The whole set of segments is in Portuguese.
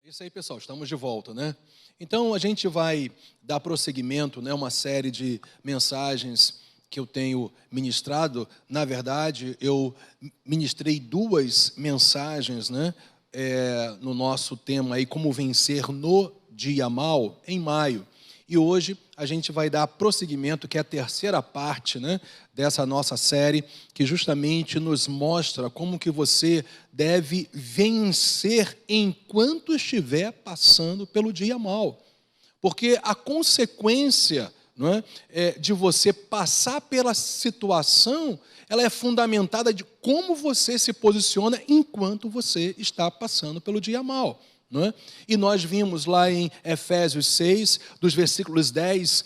Isso aí, pessoal, estamos de volta, né? Então, a gente vai dar prosseguimento, né, uma série de mensagens que eu tenho ministrado. Na verdade, eu ministrei duas mensagens, né, no nosso tema aí, como vencer no dia mal, em maio. E hoje a gente vai dar prosseguimento, que é a terceira parte, né, dessa nossa série, que justamente nos mostra como que você deve vencer enquanto estiver passando pelo dia mal. Porque a consequência, não é, de você passar pela situação, ela é fundamentada de como você se posiciona enquanto você está passando pelo dia mal. Não é? E nós vimos lá em Efésios 6, dos versículos 10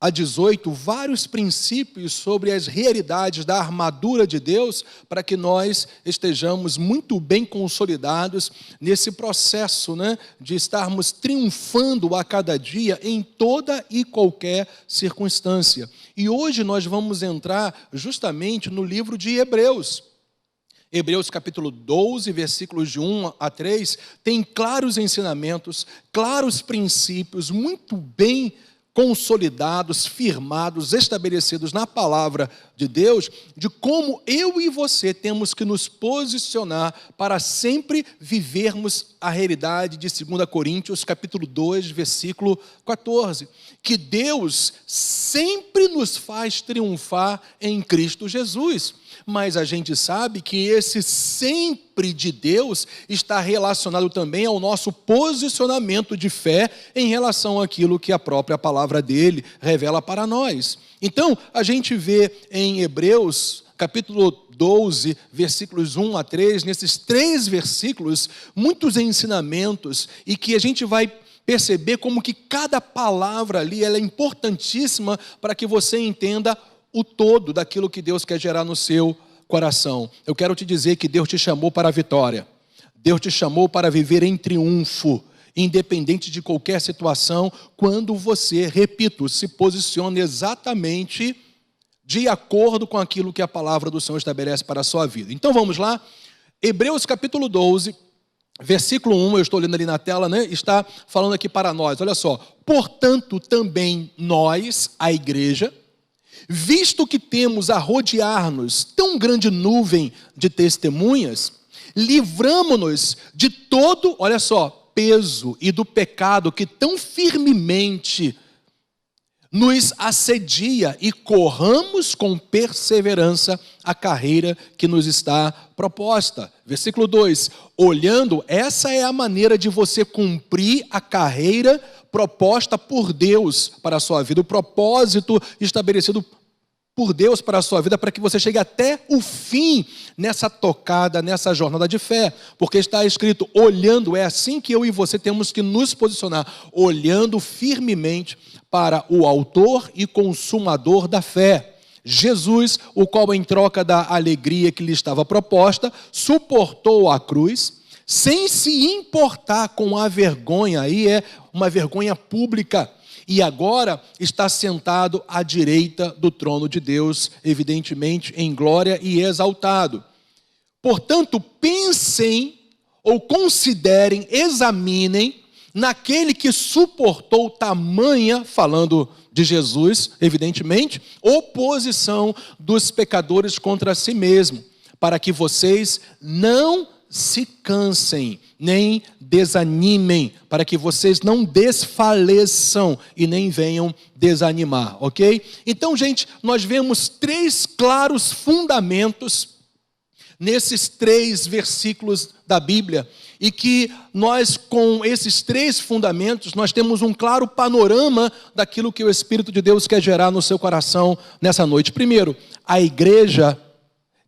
a 18, vários princípios sobre as realidades da armadura de Deus, para que nós estejamos muito bem consolidados nesse processo, né, de estarmos triunfando a cada dia em toda e qualquer circunstância. E hoje nós vamos entrar justamente no livro de Hebreus. Hebreus capítulo 12, versículos de 1 a 3, tem claros ensinamentos, claros princípios, muito bem consolidados, firmados, estabelecidos na palavra de Deus, de como eu e você temos que nos posicionar para sempre vivermos a realidade de 2 Coríntios, capítulo 2, versículo 14, que Deus sempre nos faz triunfar em Cristo Jesus. Mas a gente sabe que esse sempre de Deus está relacionado também ao nosso posicionamento de fé em relação àquilo que a própria palavra dele revela para nós. Então, a gente vê em Hebreus, capítulo 12, versículos 1 a 3, nesses 3 versículos, muitos ensinamentos, e que a gente vai perceber como que cada palavra ali ela é importantíssima para que você entenda o todo daquilo que Deus quer gerar no seu coração. Eu quero te dizer que Deus te chamou para a vitória. Deus te chamou para viver em triunfo, independente de qualquer situação, quando você, repito, se posiciona exatamente de acordo com aquilo que a palavra do Senhor estabelece para a sua vida. Então vamos lá, Hebreus capítulo 12, versículo 1, eu estou lendo ali na tela, né? Está falando aqui para nós, olha só. Portanto, também nós, a igreja, visto que temos a rodear-nos tão grande nuvem de testemunhas, livramo-nos de todo, olha só, peso e do pecado que tão firmemente nos assedia e corramos com perseverança a carreira que nos está proposta. Versículo 2, olhando, essa é a maneira de você cumprir a carreira proposta por Deus para a sua vida, o propósito estabelecido por Deus para a sua vida, para que você chegue até o fim nessa tocada, nessa jornada de fé, porque está escrito, olhando, é assim que eu e você temos que nos posicionar, olhando firmemente para o autor e consumador da fé, Jesus, o qual em troca da alegria que lhe estava proposta, suportou a cruz, sem se importar com a vergonha, aí é uma vergonha pública, e agora está sentado à direita do trono de Deus, evidentemente em glória e exaltado. Portanto, pensem ou considerem, examinem naquele que suportou tamanha, falando de Jesus, evidentemente, oposição dos pecadores contra si mesmo, para que vocês não se cansem, nem desanimem, para que vocês não desfaleçam e nem venham desanimar, ok? Então, gente, nós vemos 3 claros fundamentos nesses 3 versículos da Bíblia, e que nós, com esses 3 fundamentos, nós temos um claro panorama daquilo que o Espírito de Deus quer gerar no seu coração nessa noite. Primeiro, a igreja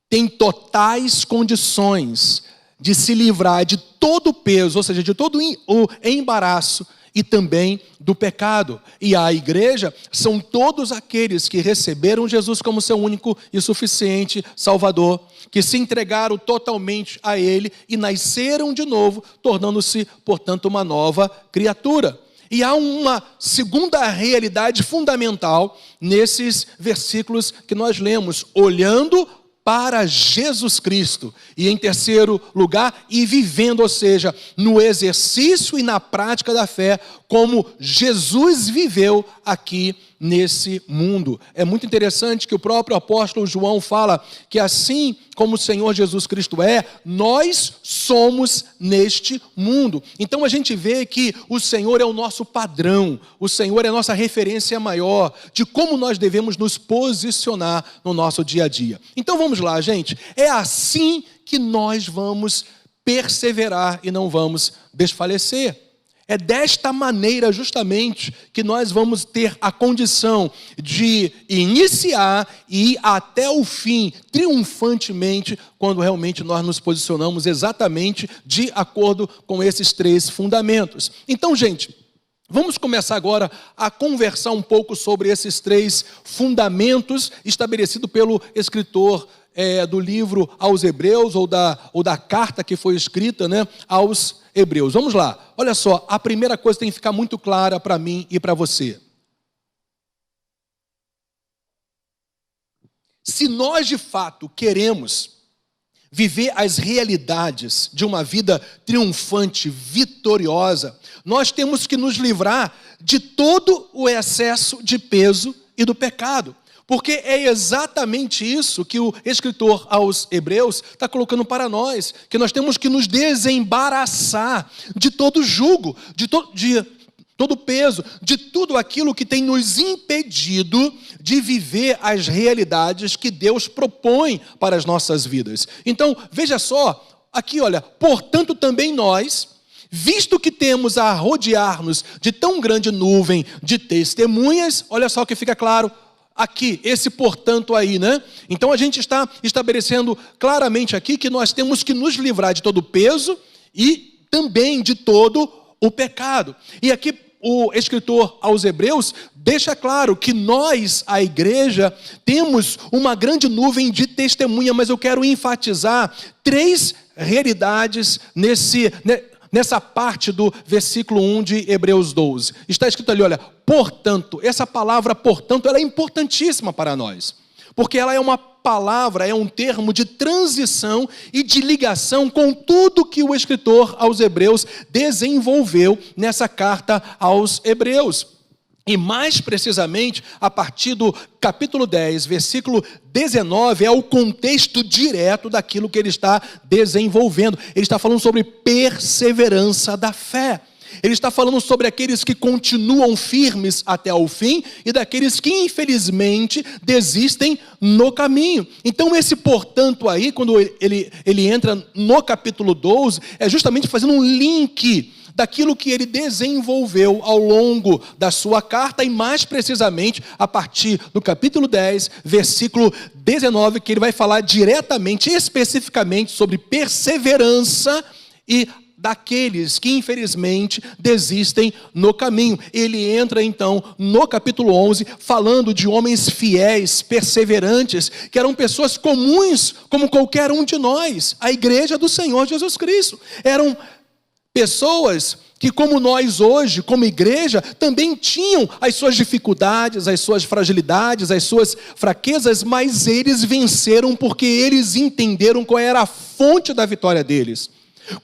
tem totais condições de se livrar de todo o peso, ou seja, de todo o embaraço e também do pecado. E a igreja são todos aqueles que receberam Jesus como seu único e suficiente Salvador, que se entregaram totalmente a Ele e nasceram de novo, tornando-se, portanto, uma nova criatura. E há uma segunda realidade fundamental nesses versículos que nós lemos, olhando para Jesus Cristo. E em terceiro lugar, e vivendo, ou seja, no exercício e na prática da fé, como Jesus viveu aqui nesse mundo. É muito interessante que o próprio apóstolo João fala que assim como o Senhor Jesus Cristo é, nós somos neste mundo. Então a gente vê que o Senhor é o nosso padrão, o Senhor é a nossa referência maior de como nós devemos nos posicionar no nosso dia a dia. Então vamos lá, gente. É assim que nós vamos perseverar e não vamos desfalecer. É desta maneira justamente que nós vamos ter a condição de iniciar e ir até o fim triunfantemente quando realmente nós nos posicionamos exatamente de acordo com esses três fundamentos. Então, gente, vamos começar agora a conversar um pouco sobre esses três fundamentos estabelecidos pelo escritor do livro aos Hebreus, ou da carta que foi escrita, né, aos Hebreus. Vamos lá, olha só, a primeira coisa tem que ficar muito clara para mim e para você. Se nós de fato queremos viver as realidades de uma vida triunfante, vitoriosa, nós temos que nos livrar de todo o excesso de peso e do pecado. Porque é exatamente isso que o escritor aos Hebreus está colocando para nós, que nós temos que nos desembaraçar de todo jugo, de todo peso, de tudo aquilo que tem nos impedido de viver as realidades que Deus propõe para as nossas vidas. Então, veja só, aqui olha, portanto também nós, visto que temos a rodear-nos de tão grande nuvem de testemunhas, olha só o que fica claro, aqui, esse portanto aí, né? Então a gente está estabelecendo claramente aqui que nós temos que nos livrar de todo o peso e também de todo o pecado. E aqui o escritor aos Hebreus deixa claro que nós, a igreja, temos uma grande nuvem de testemunha, mas eu quero enfatizar três realidades nessa parte do versículo 1 de Hebreus 12. Está escrito ali, olha, portanto, essa palavra portanto, ela é importantíssima para nós, porque ela é uma palavra, é um termo de transição e de ligação com tudo que o escritor aos Hebreus desenvolveu nessa carta aos Hebreus. E mais precisamente, a partir do capítulo 10, versículo 19, é o contexto direto daquilo que ele está desenvolvendo. Ele está falando sobre perseverança da fé. Ele está falando sobre aqueles que continuam firmes até o fim e daqueles que, infelizmente, desistem no caminho. Então, esse portanto aí, quando ele entra no capítulo 12, é justamente fazendo um link daquilo que ele desenvolveu ao longo da sua carta e mais precisamente a partir do capítulo 10, versículo 19, que ele vai falar diretamente, especificamente sobre perseverança e daqueles que infelizmente desistem no caminho. Ele entra então no capítulo 11 falando de homens fiéis, perseverantes, que eram pessoas comuns como qualquer um de nós, a igreja do Senhor Jesus Cristo. Eram pessoas que, como nós hoje, como igreja, também tinham as suas dificuldades, as suas fragilidades, as suas fraquezas, mas eles venceram porque eles entenderam qual era a fonte da vitória deles.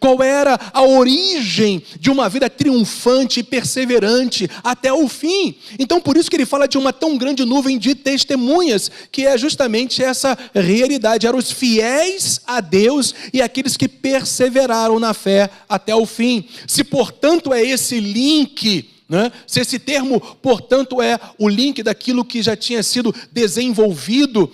Qual era a origem de uma vida triunfante e perseverante até o fim. Então, por isso que ele fala de uma tão grande nuvem de testemunhas, que é justamente essa realidade. Eram os fiéis a Deus e aqueles que perseveraram na fé até o fim. Se, portanto, é esse link, né? Se esse termo, portanto, é o link daquilo que já tinha sido desenvolvido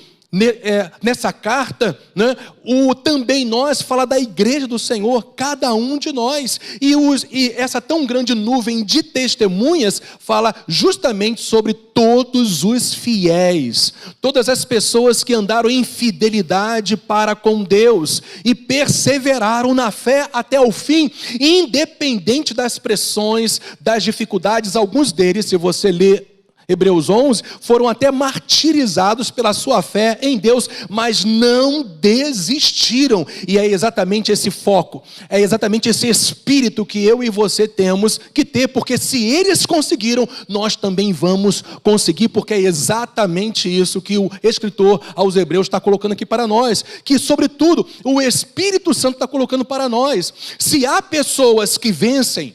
nessa carta, né? O também nós fala da igreja do Senhor, cada um de nós, e essa tão grande nuvem de testemunhas fala justamente sobre todos os fiéis, todas as pessoas que andaram em fidelidade para com Deus e perseveraram na fé até o fim, independente das pressões, das dificuldades. Alguns deles, se você ler Hebreus 11, foram até martirizados pela sua fé em Deus, mas não desistiram. E é exatamente esse foco, é exatamente esse espírito que eu e você temos que ter, porque se eles conseguiram, nós também vamos conseguir, porque é exatamente isso que o escritor aos Hebreus está colocando aqui para nós, que sobretudo o Espírito Santo está colocando para nós. Se há pessoas que vencem,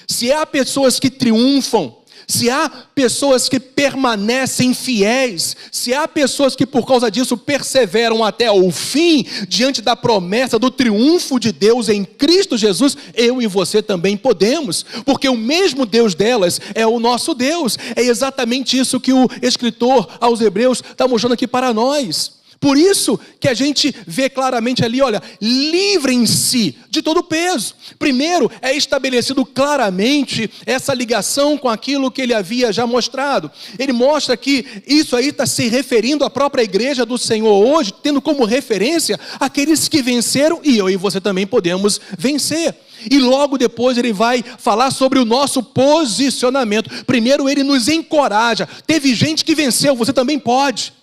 se há pessoas que triunfam, se há pessoas que permanecem fiéis, se há pessoas que por causa disso perseveram até o fim, diante da promessa do triunfo de Deus em Cristo Jesus, eu e você também podemos, porque o mesmo Deus delas é o nosso Deus. É exatamente isso que o escritor aos Hebreus está mostrando aqui para nós. Por isso que a gente vê claramente ali, olha, livrem-se de todo peso. Primeiro, é estabelecido claramente essa ligação com aquilo que ele havia já mostrado. Ele mostra que isso aí está se referindo à própria igreja do Senhor hoje, tendo como referência aqueles que venceram, e eu e você também podemos vencer. E logo depois ele vai falar sobre o nosso posicionamento. Primeiro ele nos encoraja. Teve gente que venceu, você também pode.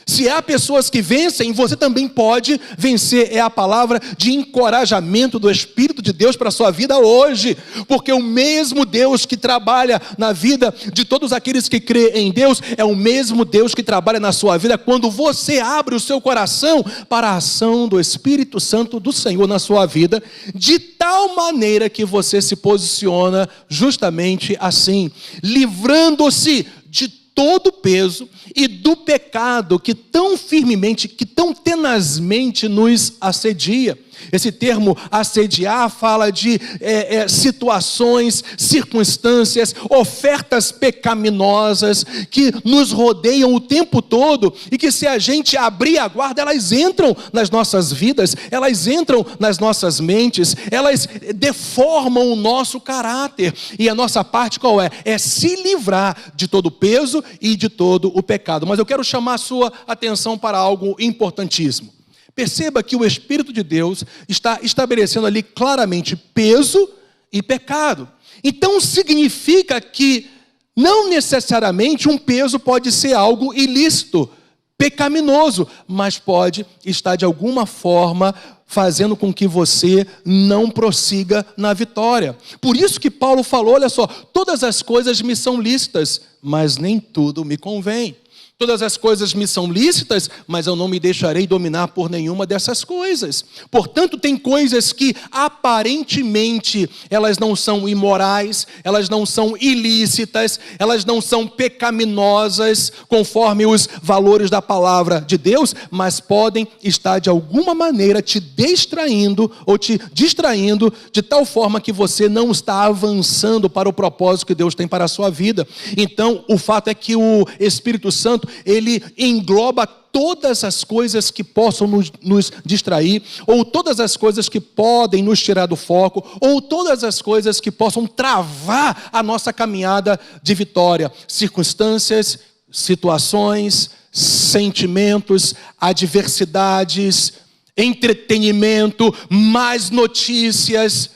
Se há pessoas que vencem, você também pode vencer. É a palavra de encorajamento do Espírito de Deus para a sua vida hoje. Porque o mesmo Deus que trabalha na vida de todos aqueles que crêem em Deus, é o mesmo Deus que trabalha na sua vida quando você abre o seu coração para a ação do Espírito Santo do Senhor na sua vida, de tal maneira que você se posiciona justamente assim, livrando-se de todo o peso e do pecado que tão firmemente, que tão tenazmente nos assedia. Esse termo assediar fala de situações, circunstâncias, ofertas pecaminosas que nos rodeiam o tempo todo e que, se a gente abrir a guarda, elas entram nas nossas vidas, elas entram nas nossas mentes, elas deformam o nosso caráter. E a nossa parte qual é? É se livrar de todo o peso e de todo o pecado. Mas eu quero chamar a sua atenção para algo importantíssimo. Perceba que o Espírito de Deus está estabelecendo ali claramente peso e pecado. Então significa que não necessariamente um peso pode ser algo ilícito, pecaminoso, mas pode estar de alguma forma fazendo com que você não prossiga na vitória. Por isso que Paulo falou, olha só, todas as coisas me são lícitas, mas nem tudo me convém. Todas as coisas me são lícitas, mas eu não me deixarei dominar por nenhuma dessas coisas. Portanto, tem coisas que aparentemente elas não são imorais, elas não são ilícitas, elas não são pecaminosas, conforme os valores da palavra de Deus, mas podem estar de alguma maneira te distraindo ou te distraindo de tal forma que você não está avançando para o propósito que Deus tem para a sua vida. Então, o fato é que o Espírito Santo, ele engloba todas as coisas que possam nos distrair, ou todas as coisas que podem nos tirar do foco, ou todas as coisas que possam travar a nossa caminhada de vitória. Circunstâncias, situações, sentimentos, adversidades, entretenimento, más notícias,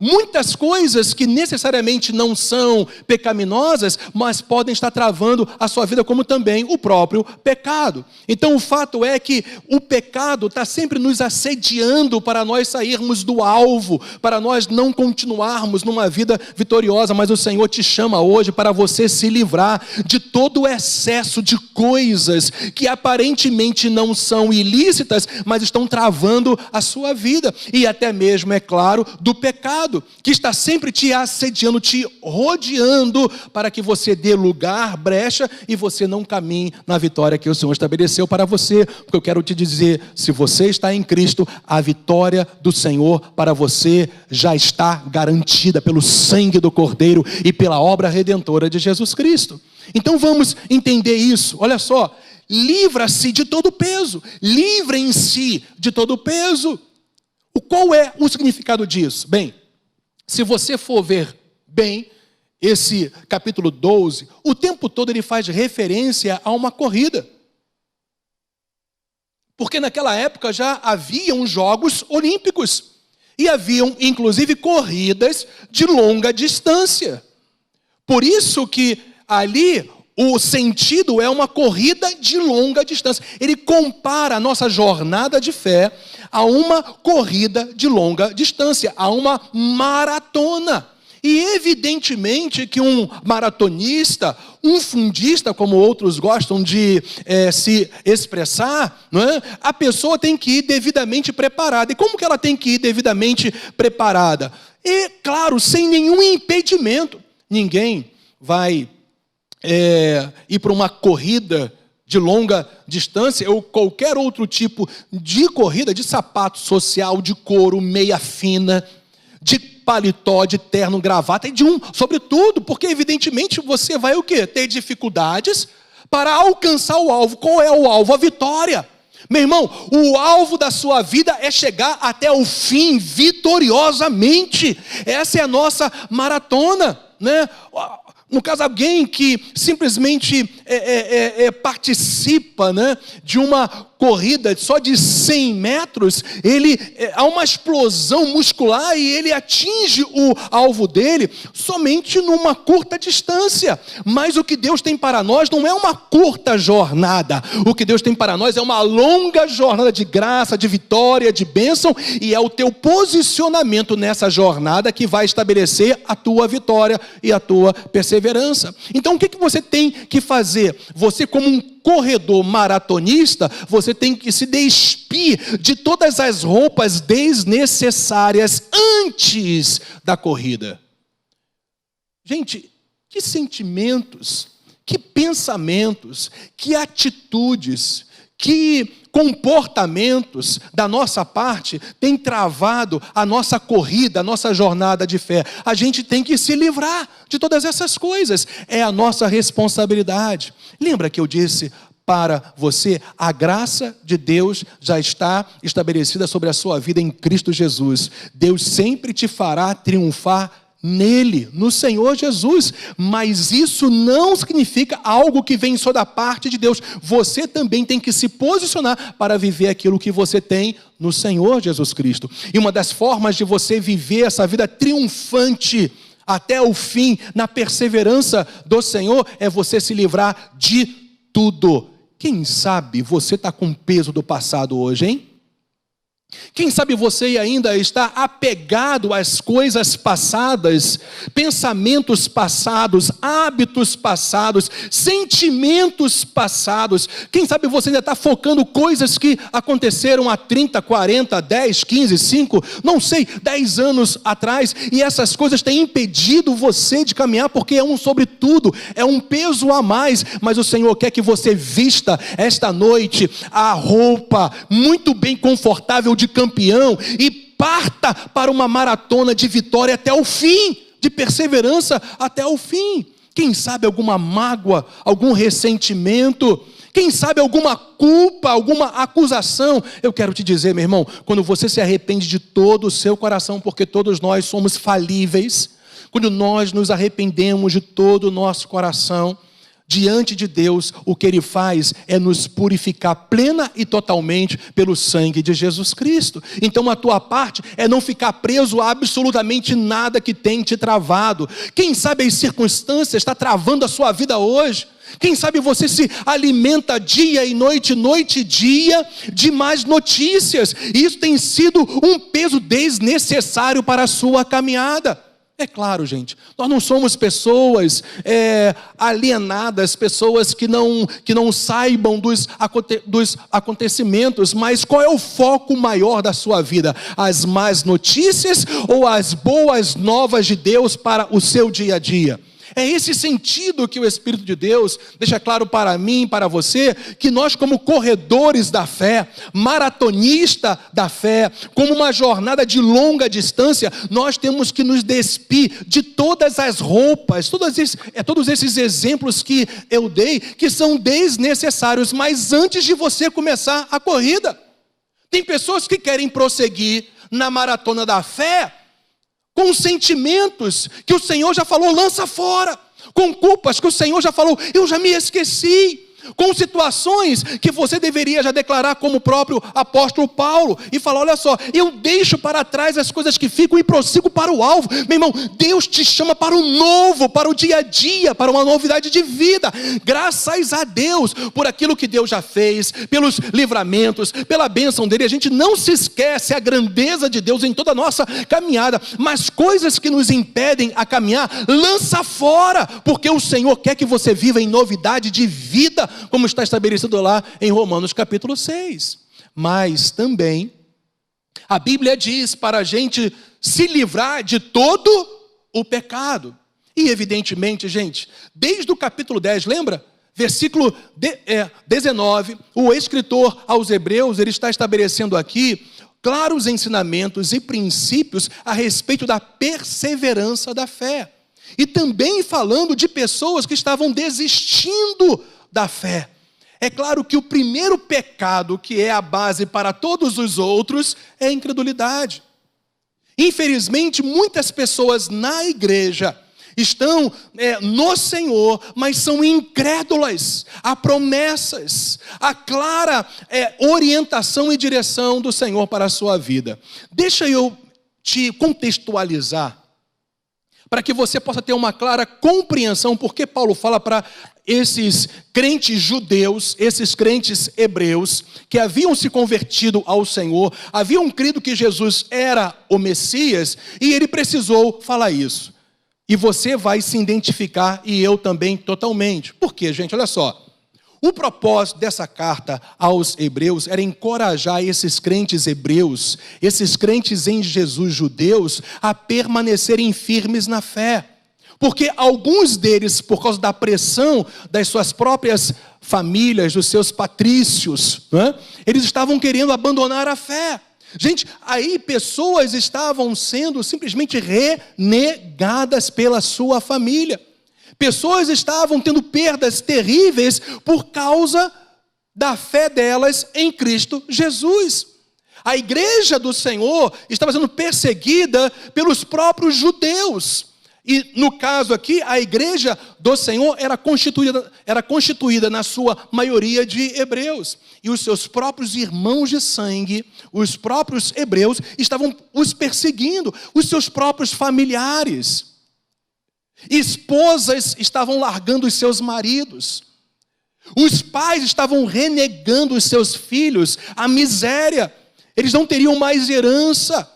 muitas coisas que necessariamente não são pecaminosas, mas podem estar travando a sua vida, como também o próprio pecado. Então o fato é que o pecado está sempre nos assediando para nós sairmos do alvo, para nós não continuarmos numa vida vitoriosa. Mas o Senhor te chama hoje para você se livrar de todo o excesso de coisas que aparentemente não são ilícitas, mas estão travando a sua vida. E até mesmo, é claro, do pecado, que está sempre te assediando, te rodeando, para que você dê lugar, brecha, e você não caminhe na vitória que o Senhor estabeleceu para você. Porque eu quero te dizer, se você está em Cristo, a vitória do Senhor para você já está garantida pelo sangue do Cordeiro e pela obra redentora de Jesus Cristo. Então vamos entender isso. Olha só, livra-se de todo peso, livrem-se de todo peso. Qual é o significado disso? Bem, se você for ver bem esse capítulo 12, o tempo todo ele faz referência a uma corrida. Porque naquela época já haviam Jogos Olímpicos. E haviam, inclusive, corridas de longa distância. Por isso que ali o sentido é uma corrida de longa distância. Ele compara a nossa jornada de fé a uma corrida de longa distância, a uma maratona. E evidentemente que um maratonista, um fundista, como outros gostam de se expressar, não é? A pessoa tem que ir devidamente preparada. E como que ela tem que ir devidamente preparada? E, claro, sem nenhum impedimento. Ninguém vai ir para uma corrida de longa distância ou qualquer outro tipo de corrida, de sapato social, de couro, meia fina, de paletó, de terno, gravata, e sobretudo, porque evidentemente você vai o quê? Ter dificuldades para alcançar o alvo. Qual é o alvo? A vitória. Meu irmão, o alvo da sua vida é chegar até o fim vitoriosamente. Essa é a nossa maratona, né? No caso, alguém que simplesmente participa, né, de uma corrida só de 100 metros, há uma explosão muscular e ele atinge o alvo dele somente numa curta distância. Mas o que Deus tem para nós não é uma curta jornada. O que Deus tem para nós é uma longa jornada de graça, de vitória, de bênção, e é o teu posicionamento nessa jornada que vai estabelecer a tua vitória e a tua perseverança. Então, o que você tem que fazer? Você, como um corredor maratonista, você tem que se despir de todas as roupas desnecessárias antes da corrida. Gente, que sentimentos, que pensamentos, que atitudes, que comportamentos da nossa parte têm travado a nossa corrida, a nossa jornada de fé. A gente tem que se livrar de todas essas coisas. É a nossa responsabilidade. Lembra que eu disse para você, a graça de Deus já está estabelecida sobre a sua vida em Cristo Jesus. Deus sempre te fará triunfar nele, no Senhor Jesus, mas isso não significa algo que vem só da parte de Deus. Você também tem que se posicionar para viver aquilo que você tem no Senhor Jesus Cristo. E uma das formas de você viver essa vida triunfante até o fim, na perseverança do Senhor, é você se livrar de tudo. Quem sabe você está com peso do passado hoje, hein? Quem sabe você ainda está apegado às coisas passadas, pensamentos passados, hábitos passados, sentimentos passados. Quem sabe você ainda está focando coisas que aconteceram há 30, 40, 10, 15, 5, não sei, 10 anos atrás, e essas coisas têm impedido você de caminhar, porque é um sobretudo, é um peso a mais, mas o Senhor quer que você vista esta noite a roupa muito bem confortável de campeão e parta para uma maratona de vitória até o fim, de perseverança até o fim. Quem sabe alguma mágoa, algum ressentimento, quem sabe alguma culpa, alguma acusação. Eu quero te dizer, meu irmão, quando você se arrepende de todo o seu coração, porque todos nós somos falíveis, quando nós nos arrependemos de todo o nosso coração, diante de Deus, o que Ele faz é nos purificar plena e totalmente pelo sangue de Jesus Cristo. Então a tua parte é não ficar preso a absolutamente nada que tem te travado. Quem sabe as circunstâncias estão travando a sua vida hoje. Quem sabe você se alimenta dia e noite e dia de más notícias. E isso tem sido um peso desnecessário para a sua caminhada. É claro, gente, nós não somos pessoas alienadas, pessoas que não saibam dos acontecimentos, mas qual é o foco maior da sua vida? As más notícias ou as boas novas de Deus para o seu dia a dia? É esse sentido que o Espírito de Deus deixa claro para mim, para você, que nós como corredores da fé, maratonista da fé, como uma jornada de longa distância, nós temos que nos despir de todas as roupas, todos esses exemplos que eu dei, que são desnecessários, mas antes de você começar a corrida. Tem pessoas que querem prosseguir na maratona da fé, com sentimentos que o Senhor já falou, lança fora. Com culpas que o Senhor já falou, eu já me esqueci. com situações que você deveria já declarar como o próprio apóstolo Paulo, e falar, olha só, eu deixo para trás as coisas que ficam e prossigo para o alvo. Meu irmão, Deus te chama para o novo, para o dia a dia, para uma novidade de vida. Graças a Deus por aquilo que Deus já fez, pelos livramentos, pela bênção dele. A gente não se esquece a grandeza de Deus em toda a nossa caminhada, mas coisas que nos impedem a caminhar, lança fora, porque o Senhor quer que você viva em novidade de vida, como está estabelecido lá em Romanos capítulo 6. Mas também a Bíblia diz para a gente se livrar de todo o pecado. E evidentemente, gente, desde o capítulo 10, lembra? Versículo 19, o escritor aos Hebreus, ele está estabelecendo aqui claros ensinamentos e princípios a respeito da perseverança da fé. E também falando de pessoas que estavam desistindo da fé. É claro que o primeiro pecado, que é a base para todos os outros, é a incredulidade. Infelizmente, muitas pessoas na igreja estão no Senhor, mas são incrédulas a promessas, a clara orientação e direção do Senhor para a sua vida. Deixa eu te contextualizar, para que você possa ter uma clara compreensão, porque Paulo fala para esses crentes judeus, esses crentes hebreus, que haviam se convertido ao Senhor, haviam crido que Jesus era o Messias, e ele precisou falar isso. E você vai se identificar, e eu também totalmente. Por quê, gente? Olha só. O propósito dessa carta aos hebreus era encorajar esses crentes hebreus, esses crentes em Jesus judeus, a permanecerem firmes na fé. Porque alguns deles, por causa da pressão das suas próprias famílias, dos seus patrícios, eles estavam querendo abandonar a fé. Gente, aí pessoas estavam sendo simplesmente renegadas pela sua família. Pessoas estavam tendo perdas terríveis por causa da fé delas em Cristo Jesus. A igreja do Senhor estava sendo perseguida pelos próprios judeus. E no caso aqui, a igreja do Senhor era constituída na sua maioria de hebreus. E os seus próprios irmãos de sangue, os próprios hebreus, estavam os perseguindo, os seus próprios familiares. Esposas estavam largando os seus maridos. Os pais estavam renegando os seus filhos à miséria. Eles não teriam mais herança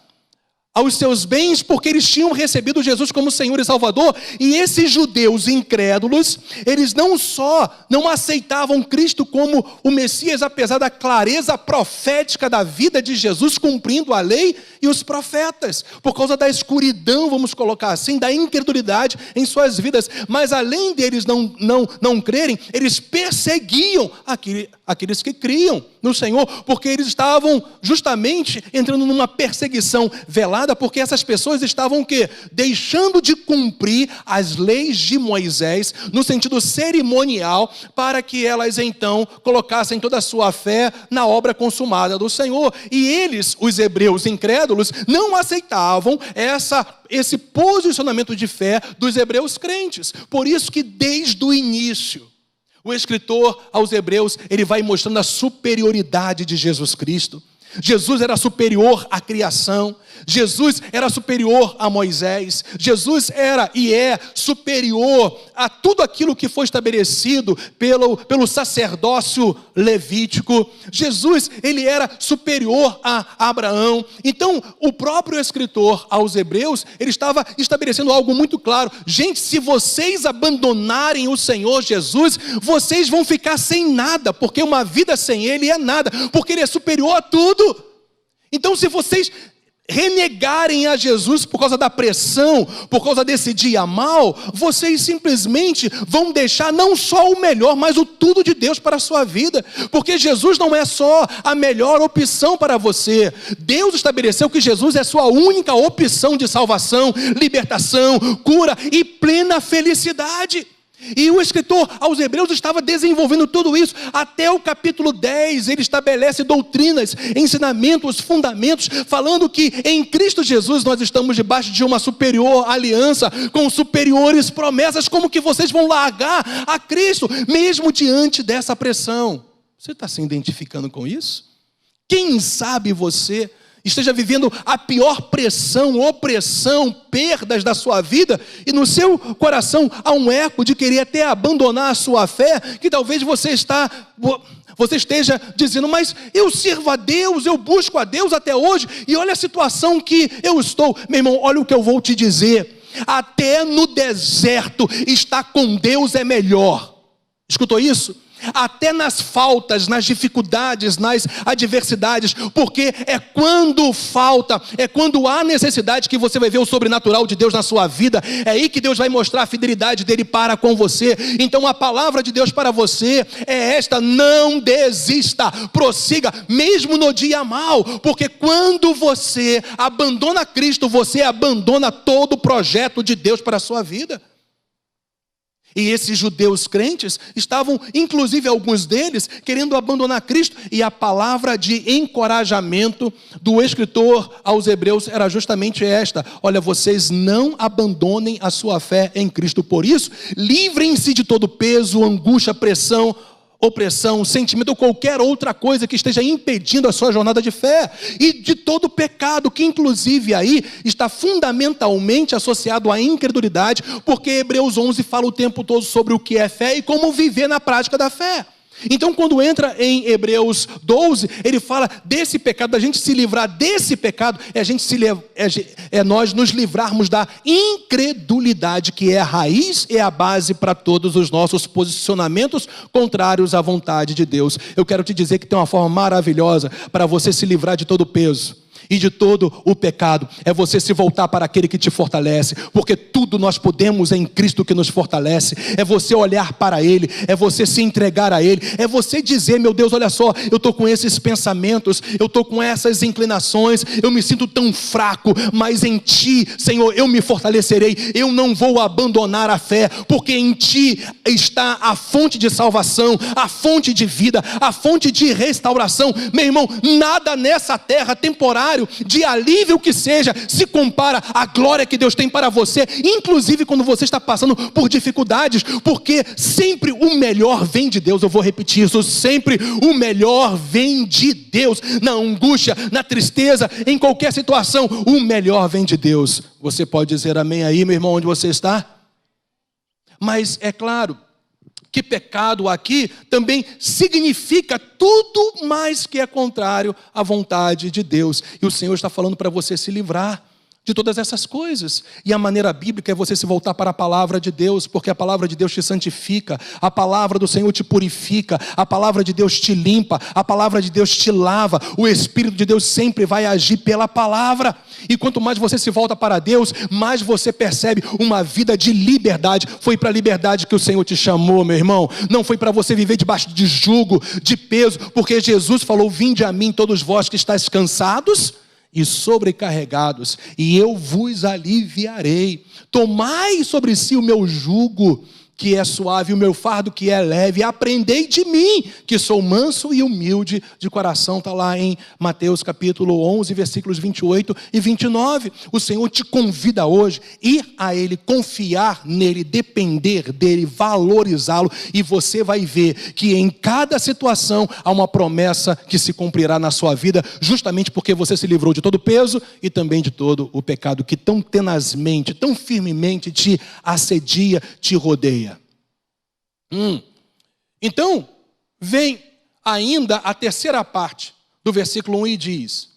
aos seus bens, porque eles tinham recebido Jesus como Senhor e Salvador. E esses judeus incrédulos, eles não só não aceitavam Cristo como o Messias, apesar da clareza profética da vida de Jesus, cumprindo a lei e os profetas, por causa da escuridão, vamos colocar assim, da incredulidade em suas vidas. Mas além deles não crerem, eles perseguiam aqueles que criam no Senhor, porque eles estavam justamente entrando numa perseguição velada, porque essas pessoas estavam o quê? Deixando de cumprir as leis de Moisés, no sentido cerimonial, para que elas então colocassem toda a sua fé na obra consumada do Senhor. E eles, os hebreus incrédulos, não aceitavam esse posicionamento de fé dos hebreus crentes. Por isso que desde o início, o escritor aos hebreus, ele vai mostrando a superioridade de Jesus Cristo. Jesus era superior à criação, Jesus era superior a Moisés, Jesus era e é superior a tudo aquilo que foi estabelecido pelo sacerdócio levítico. Jesus, ele era superior a Abraão. Então, o próprio escritor aos hebreus, ele estava estabelecendo algo muito claro. Gente, se vocês abandonarem o Senhor Jesus, vocês vão ficar sem nada, porque uma vida sem ele é nada, porque ele é superior a tudo. Então, se vocês renegarem a Jesus por causa da pressão, por causa desse dia mal, vocês simplesmente vão deixar não só o melhor, mas o tudo de Deus para a sua vida, porque Jesus não é só a melhor opção para você. Deus estabeleceu que Jesus é sua única opção de salvação, libertação, cura e plena felicidade. E o escritor aos Hebreus estava desenvolvendo tudo isso. Até o capítulo 10, ele estabelece doutrinas, ensinamentos, fundamentos, falando que em Cristo Jesus nós estamos debaixo de uma superior aliança, com superiores promessas. Como que vocês vão largar a Cristo, mesmo diante dessa pressão? Você está se identificando com isso? Quem sabe você esteja vivendo a pior pressão, opressão, perdas da sua vida, e no seu coração há um eco de querer até abandonar a sua fé, que talvez você esteja dizendo, mas eu sirvo a Deus, eu busco a Deus até hoje, e olha a situação que eu estou. Meu irmão, olha o que eu vou te dizer, até no deserto estar com Deus é melhor. Escutou isso? Até nas faltas, nas dificuldades, nas adversidades, porque é quando falta, é quando há necessidade que você vai ver o sobrenatural de Deus na sua vida. É aí que Deus vai mostrar a fidelidade dele para com você. Então a palavra de Deus para você é esta: não desista, prossiga, mesmo no dia mau, porque quando você abandona Cristo, você abandona todo o projeto de Deus para a sua vida. E esses judeus crentes estavam, inclusive alguns deles, querendo abandonar Cristo. E a palavra de encorajamento do escritor aos Hebreus era justamente esta: olha, vocês não abandonem a sua fé em Cristo. Por isso, livrem-se de todo peso, angústia, pressão, opressão, sentimento ou qualquer outra coisa que esteja impedindo a sua jornada de fé, e de todo pecado, que inclusive aí está fundamentalmente associado à incredulidade, porque Hebreus 11 fala o tempo todo sobre o que é fé e como viver na prática da fé. Então, quando entra em Hebreus 12, ele fala desse pecado, da gente se livrar desse pecado, nós nos livrarmos da incredulidade, que é a raiz e a base para todos os nossos posicionamentos contrários à vontade de Deus. Eu quero te dizer que tem uma forma maravilhosa para você se livrar de todo o peso e de todo o pecado, é você se voltar para aquele que te fortalece, porque tudo nós podemos em Cristo que nos fortalece. É você olhar para Ele, é você se entregar a Ele, é você dizer: meu Deus, olha só, eu estou com esses pensamentos, eu estou com essas inclinações, eu me sinto tão fraco, mas em Ti, Senhor, eu me fortalecerei, eu não vou abandonar a fé, porque em Ti está a fonte de salvação, a fonte de vida, a fonte de restauração. Meu irmão, nada nessa terra temporária, de alívio que seja, se compara à glória que Deus tem para você, inclusive quando você está passando por dificuldades, porque sempre o melhor vem de Deus. Eu vou repetir isso: sempre o melhor vem de Deus. Na angústia, na tristeza, em qualquer situação, o melhor vem de Deus. Você pode dizer amém aí, meu irmão, onde você está? Mas é claro que pecado aqui também significa tudo mais que é contrário à vontade de Deus. E o Senhor está falando para você se livrar de todas essas coisas. E a maneira bíblica é você se voltar para a palavra de Deus, porque a palavra de Deus te santifica, a palavra do Senhor te purifica, a palavra de Deus te limpa, a palavra de Deus te lava. O Espírito de Deus sempre vai agir pela palavra. E quanto mais você se volta para Deus, mais você percebe uma vida de liberdade. Foi para a liberdade que o Senhor te chamou, meu irmão. Não foi para você viver debaixo de jugo, de peso, porque Jesus falou: vinde a mim todos vós que estáis cansados e sobrecarregados, e eu vos aliviarei. Tomai sobre si o meu jugo, que é suave, o meu fardo que é leve, aprendei de mim, que sou manso e humilde de coração. Está lá em Mateus capítulo 11, versículos 28 e 29. O Senhor te convida hoje a ir a Ele, confiar nele, depender dele, valorizá-lo, e você vai ver que em cada situação há uma promessa que se cumprirá na sua vida, justamente porque você se livrou de todo o peso e também de todo o pecado que tão tenazmente, tão firmemente te assedia, te rodeia. Então, vem ainda a terceira parte do versículo 1 e diz: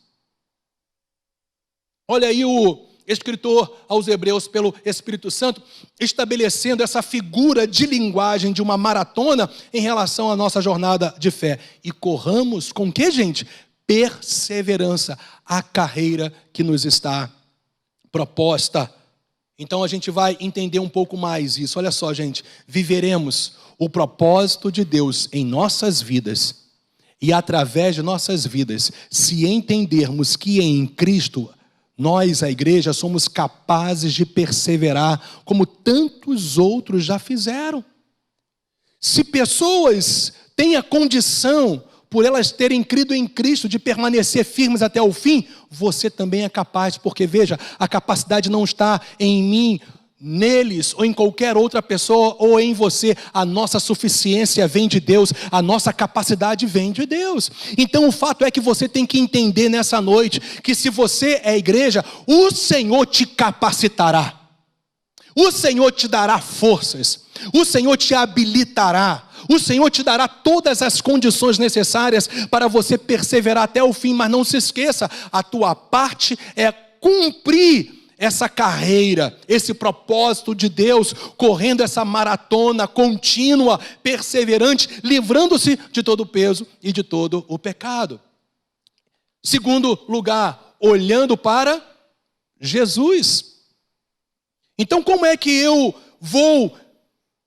olha aí o escritor aos Hebreus, pelo Espírito Santo, estabelecendo essa figura de linguagem de uma maratona em relação à nossa jornada de fé. E corramos com que, gente? Perseverança, a carreira que nos está proposta. Então a gente vai entender um pouco mais isso. Olha só, gente, viveremos o propósito de Deus em nossas vidas, e através de nossas vidas, se entendermos que em Cristo, nós, a igreja, somos capazes de perseverar, como tantos outros já fizeram. Se pessoas têm a condição, por elas terem crido em Cristo, de permanecer firmes até o fim, você também é capaz, porque veja, a capacidade não está em mim, neles, ou em qualquer outra pessoa, ou em você. A nossa suficiência vem de Deus, a nossa capacidade vem de Deus. Então o fato é que você tem que entender nessa noite, que se você é igreja, o Senhor te capacitará, o Senhor te dará forças, o Senhor te habilitará, o Senhor te dará todas as condições necessárias para você perseverar até o fim. Mas não se esqueça, a tua parte é cumprir essa carreira, esse propósito de Deus, correndo essa maratona contínua, perseverante, livrando-se de todo o peso e de todo o pecado. Segundo lugar, olhando para Jesus. Então, como é que eu vou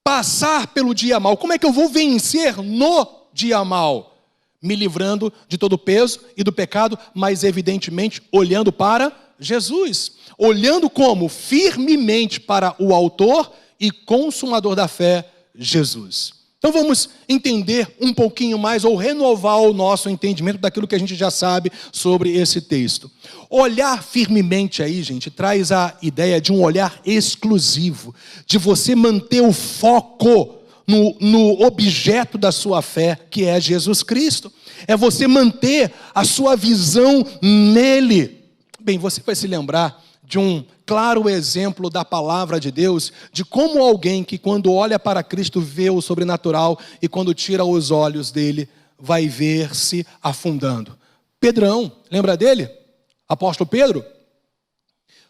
passar pelo dia mau? Como é que eu vou vencer no dia mau? Me livrando de todo o peso e do pecado, mas evidentemente olhando para Jesus. Olhando como? Firmemente para o autor e consumador da fé, Jesus. Então vamos entender um pouquinho mais, ou renovar o nosso entendimento daquilo que a gente já sabe sobre esse texto. Olhar firmemente aí, gente, traz a ideia de um olhar exclusivo, de você manter o foco no objeto da sua fé, que é Jesus Cristo. É você manter a sua visão nele. Bem, você vai se lembrar de um claro exemplo da palavra de Deus, de como alguém que quando olha para Cristo vê o sobrenatural e quando tira os olhos dele, vai ver se afundando. Pedrão, lembra dele? Apóstolo Pedro?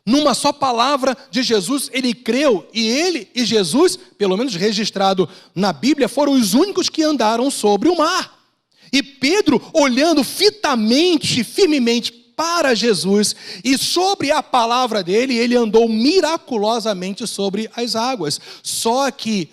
Numa só palavra de Jesus, ele creu, e ele e Jesus, pelo menos registrado na Bíblia, foram os únicos que andaram sobre o mar. E Pedro, olhando fitamente, firmemente para Jesus, e sobre a palavra dele, ele andou miraculosamente sobre as águas. Só que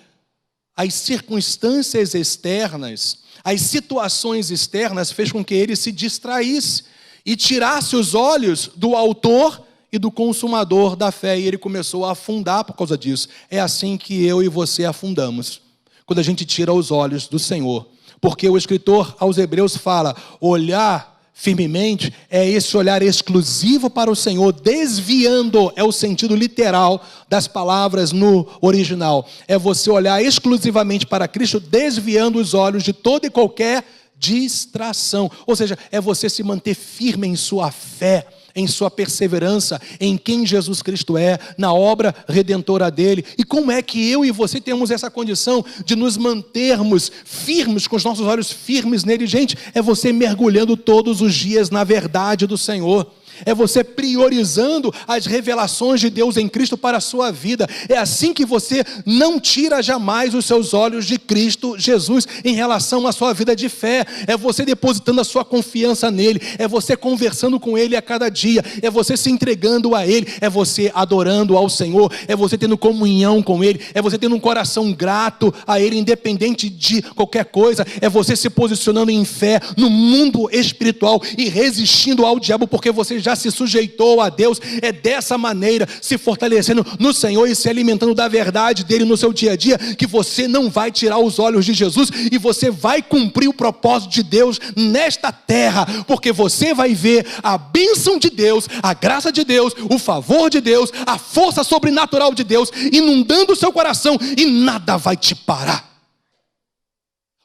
as circunstâncias externas, as situações externas, fez com que ele se distraísse e tirasse os olhos do autor e do consumador da fé, e ele começou a afundar por causa disso. É assim que eu e você afundamos, quando a gente tira os olhos do Senhor. Porque o escritor aos Hebreus fala, olhar firmemente é esse olhar exclusivo para o Senhor, desviando, é o sentido literal das palavras no original. É você olhar exclusivamente para Cristo, desviando os olhos de toda e qualquer distração. Ou seja, é você se manter firme em sua fé, em sua perseverança, em quem Jesus Cristo é, na obra redentora dele. E como é que eu e você temos essa condição de nos mantermos firmes, com os nossos olhos firmes nele? Gente, é você mergulhando todos os dias na verdade do Senhor. É você priorizando as revelações de Deus em Cristo para a sua vida. É assim que você não tira jamais os seus olhos de Cristo Jesus em relação à sua vida de fé. É você depositando a sua confiança nele. É você conversando com ele a cada dia. É você se entregando a ele. É você adorando ao Senhor. É você tendo comunhão com ele. É você tendo um coração grato a ele, independente de qualquer coisa. É você se posicionando em fé no mundo espiritual e resistindo ao diabo, porque você já se sujeitou a Deus. É dessa maneira, se fortalecendo no Senhor e se alimentando da verdade dele no seu dia a dia, que você não vai tirar os olhos de Jesus e você vai cumprir o propósito de Deus nesta terra, porque você vai ver a bênção de Deus, a graça de Deus, o favor de Deus, a força sobrenatural de Deus inundando o seu coração, e nada vai te parar.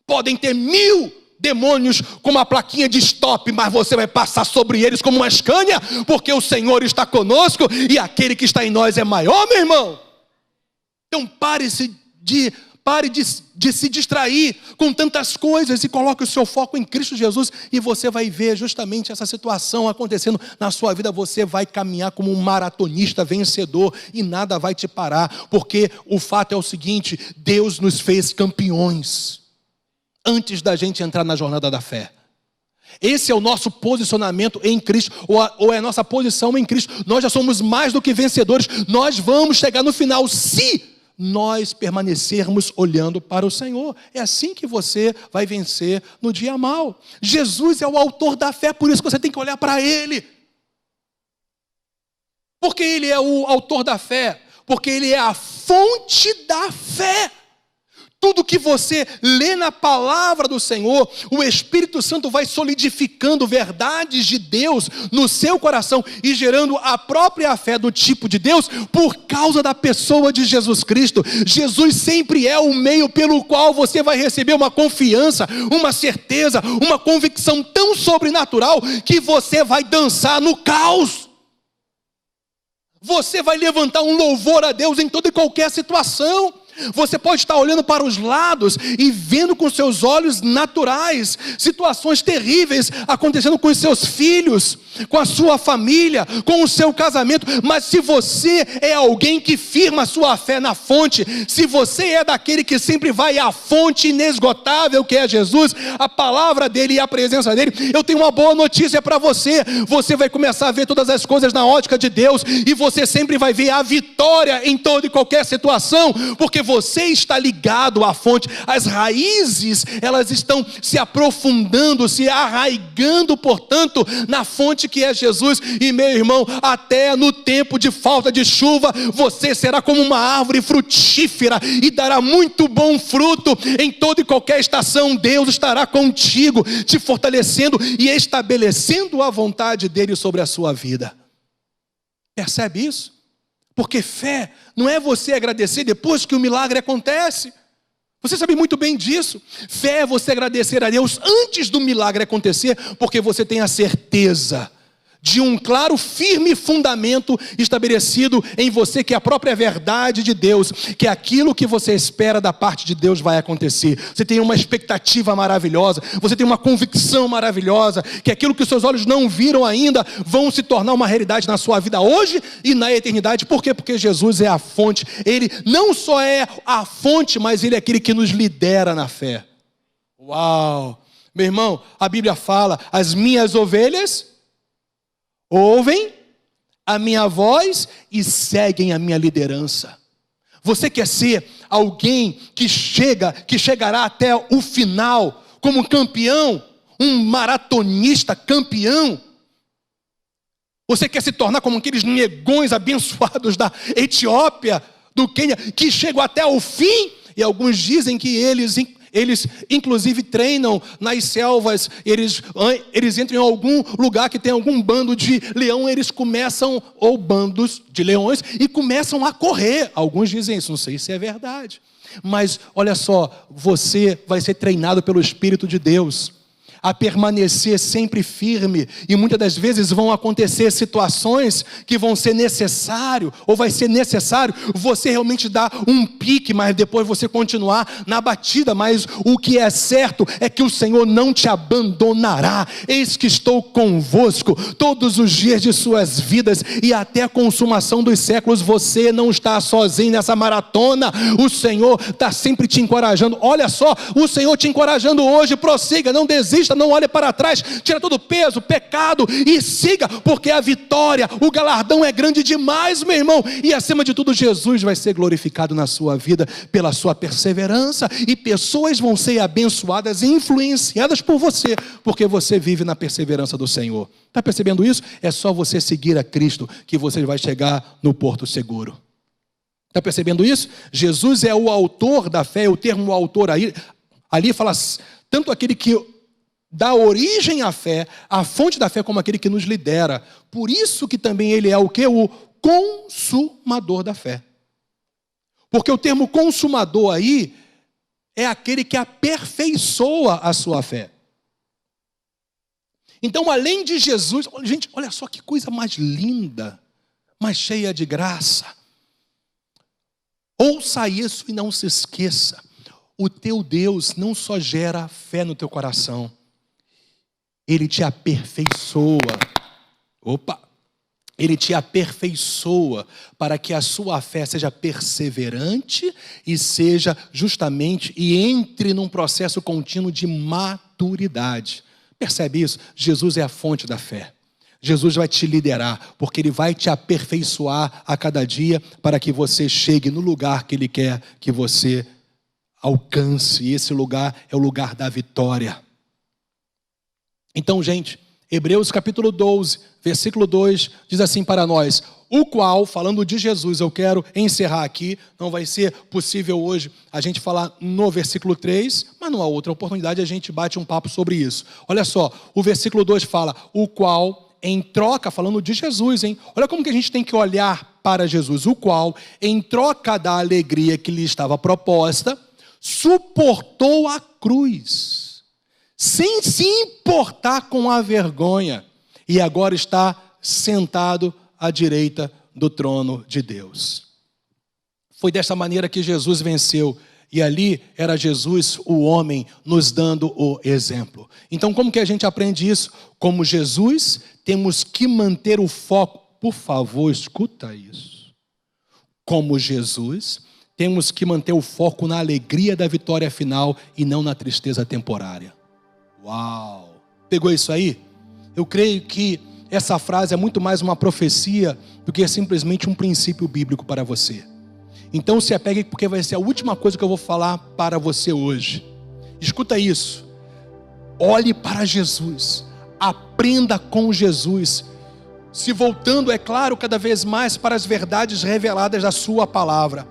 Podem ter 1000 demônios com uma plaquinha de stop, mas você vai passar sobre eles como uma escânea, porque o Senhor está conosco e aquele que está em nós é maior, meu irmão. Então pare de se distrair com tantas coisas e coloque o seu foco em Cristo Jesus, e você vai ver justamente essa situação acontecendo na sua vida. Você vai caminhar como um maratonista vencedor e nada vai te parar, porque o fato é o seguinte: Deus nos fez campeões antes da gente entrar na jornada da fé. Esse é o nosso posicionamento em Cristo, ou é a nossa posição em Cristo. Nós já somos mais do que vencedores. Nós vamos chegar no final se nós permanecermos olhando para o Senhor. É assim que você vai vencer no dia mau. Jesus é o autor da fé, por isso que você tem que olhar para Ele. Porque Ele é o autor da fé, porque Ele é a fonte da fé. Tudo que você lê na palavra do Senhor, o Espírito Santo vai solidificando verdades de Deus no seu coração e gerando a própria fé do tipo de Deus por causa da pessoa de Jesus Cristo. Jesus sempre é o meio pelo qual você vai receber uma confiança, uma certeza, uma convicção tão sobrenatural que você vai dançar no caos. Você vai levantar um louvor a Deus em toda e qualquer situação. Você pode estar olhando para os lados e vendo com seus olhos naturais situações terríveis acontecendo com os seus filhos, com a sua família, com o seu casamento. Mas se você é alguém que firma a sua fé na fonte, se você é daquele que sempre vai à fonte inesgotável que é Jesus, a palavra dele e a presença dele, eu tenho uma boa notícia para você. Você vai começar a ver todas as coisas na ótica de Deus e você sempre vai ver a vitória em toda e qualquer situação, porque você está ligado à fonte. As raízes, elas estão se aprofundando, se arraigando, portanto, na fonte que é Jesus. E meu irmão, até no tempo de falta de chuva, você será como uma árvore frutífera e dará muito bom fruto. Em toda e qualquer estação, Deus estará contigo, te fortalecendo e estabelecendo a vontade dele sobre a sua vida. Percebe isso? Porque fé não é você agradecer depois que o milagre acontece. Você sabe muito bem disso. Fé é você agradecer a Deus antes do milagre acontecer, porque você tem a certeza de um claro, firme fundamento estabelecido em você, que é a própria verdade de Deus, que aquilo que você espera da parte de Deus vai acontecer. Você tem uma expectativa maravilhosa, você tem uma convicção maravilhosa, que aquilo que os seus olhos não viram ainda, vão se tornar uma realidade na sua vida hoje e na eternidade. Por quê? Porque Jesus é a fonte. Ele não só é a fonte, mas Ele é aquele que nos lidera na fé. Uau! Meu irmão, a Bíblia fala, as minhas ovelhas ouvem a minha voz e seguem a minha liderança. Você quer ser alguém que chegará até o final como campeão, um maratonista campeão? Você quer se tornar como aqueles negões abençoados da Etiópia, do Quênia, que chegam até o fim? E alguns dizem que eles inclusive treinam nas selvas, eles entram em algum lugar que tem algum bando de leão, eles começam, ou bandos de leões, e começam a correr. Alguns dizem isso, não sei se é verdade. Mas olha só, você vai ser treinado pelo Espírito de Deus a permanecer sempre firme, e muitas das vezes vão acontecer situações que vão ser necessário, ou vai ser necessário você realmente dar um pique, mas depois você continuar na batida. Mas o que é certo é que o Senhor não te abandonará. Eis que estou convosco todos os dias de suas vidas e até a consumação dos séculos. Você não está sozinho nessa maratona. O Senhor está sempre te encorajando. Olha só, o Senhor te encorajando hoje. Prossiga, não desista, não olhe para trás, tira todo o peso, pecado e siga, porque a vitória, o galardão é grande demais, meu irmão. E acima de tudo, Jesus vai ser glorificado na sua vida pela sua perseverança, e pessoas vão ser abençoadas e influenciadas por você, porque você vive na perseverança do Senhor. Está percebendo isso? É só você seguir a Cristo que você vai chegar no porto seguro. Está percebendo isso? Jesus é o autor da fé. O termo autor ali fala tanto aquele que dá origem à fé, a fonte da fé, como aquele que nos lidera. Por isso que também ele é o quê? O consumador da fé. Porque o termo consumador aí é aquele que aperfeiçoa a sua fé. Então, além de Jesus, gente, olha só que coisa mais linda, mais cheia de graça. Ouça isso e não se esqueça. O teu Deus não só gera fé no teu coração, Ele te aperfeiçoa. Ele te aperfeiçoa para que a sua fé seja perseverante e seja justamente, e entre num processo contínuo de maturidade. Percebe isso? Jesus é a fonte da fé. Jesus vai te liderar, porque Ele vai te aperfeiçoar a cada dia para que você chegue no lugar que Ele quer que você alcance. E esse lugar é o lugar da vitória. Então, gente, Hebreus capítulo 12, versículo 2, diz assim para nós: o qual, falando de Jesus, eu quero encerrar aqui, não vai ser possível hoje a gente falar no versículo 3, mas numa outra oportunidade a gente bate um papo sobre isso. Olha só, o versículo 2 fala, o qual, em troca, falando de Jesus, hein? Olha como que a gente tem que olhar para Jesus, o qual, em troca da alegria que lhe estava proposta, suportou a cruz, sem se importar com a vergonha, e agora está sentado à direita do trono de Deus. Foi dessa maneira que Jesus venceu, e ali era Jesus, o homem, nos dando o exemplo. Então, como que a gente aprende isso? Como Jesus, temos que manter o foco. Por favor, escuta isso. Como Jesus, temos que manter o foco na alegria da vitória final e não na tristeza temporária. Uau! Pegou isso aí? Eu creio que essa frase é muito mais uma profecia do que simplesmente um princípio bíblico para você. Então se apegue, porque vai ser a última coisa que eu vou falar para você hoje. Escuta isso. Olhe para Jesus. Aprenda com Jesus. Se voltando, é claro, cada vez mais para as verdades reveladas da sua palavra.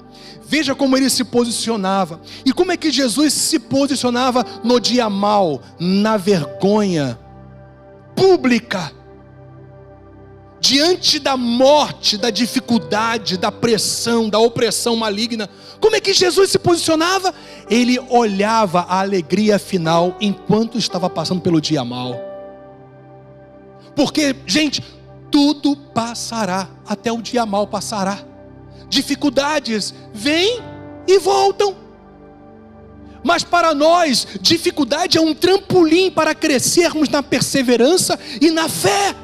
Veja como ele se posicionava. E como é que Jesus se posicionava no dia mau, na vergonha pública, diante da morte, da dificuldade, da pressão, da opressão maligna. Como é que Jesus se posicionava? Ele olhava a alegria final enquanto estava passando pelo dia mau. Porque, gente, tudo passará, até o dia mau passará. Dificuldades vêm e voltam. Mas para nós, dificuldade é um trampolim para crescermos na perseverança e na fé.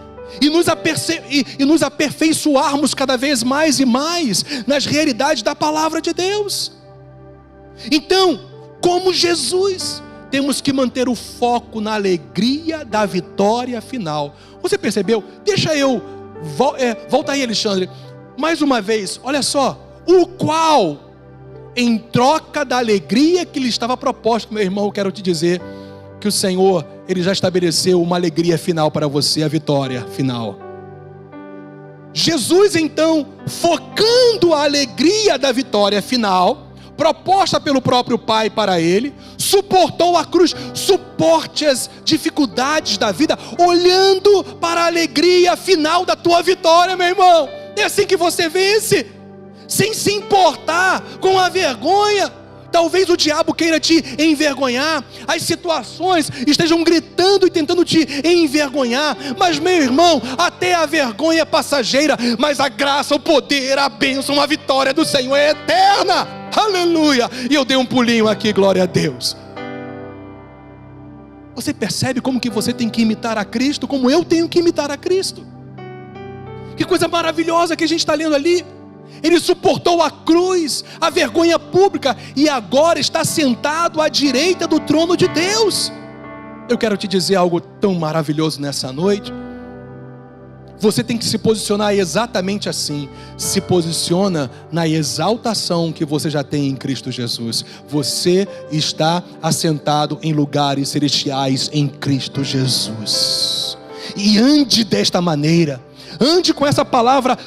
E nos aperfeiçoarmos cada vez mais e mais nas realidades da palavra de Deus. Então, como Jesus, temos que manter o foco na alegria da vitória final. Você percebeu? Deixa eu... volta aí, Alexandre. Mais uma vez, olha só. O qual, em troca da alegria que lhe estava proposta, meu irmão, eu quero te dizer que o Senhor, Ele já estabeleceu uma alegria final para você, a vitória final. Jesus, então, focando a alegria da vitória final, proposta pelo próprio Pai para Ele, suportou a cruz. Suporte as dificuldades da vida, olhando para a alegria final da tua vitória, meu irmão. É assim que você vence, sem se importar com a vergonha. Talvez o diabo queira te envergonhar, as situações estejam gritando e tentando te envergonhar, mas meu irmão, até a vergonha é passageira, mas a graça, o poder, a bênção, a vitória do Senhor é eterna, aleluia. E eu dei um pulinho aqui, glória a Deus. Você percebe como que você tem que imitar a Cristo, como eu tenho que imitar a Cristo? Que coisa maravilhosa que a gente está lendo ali. Ele suportou a cruz, a vergonha pública, e agora está sentado à direita do trono de Deus. Eu quero te dizer algo tão maravilhoso nessa noite. Você tem que se posicionar exatamente assim. Se posiciona na exaltação que você já tem em Cristo Jesus. Você está assentado em lugares celestiais em Cristo Jesus. E ande desta maneira. Ande com essa palavra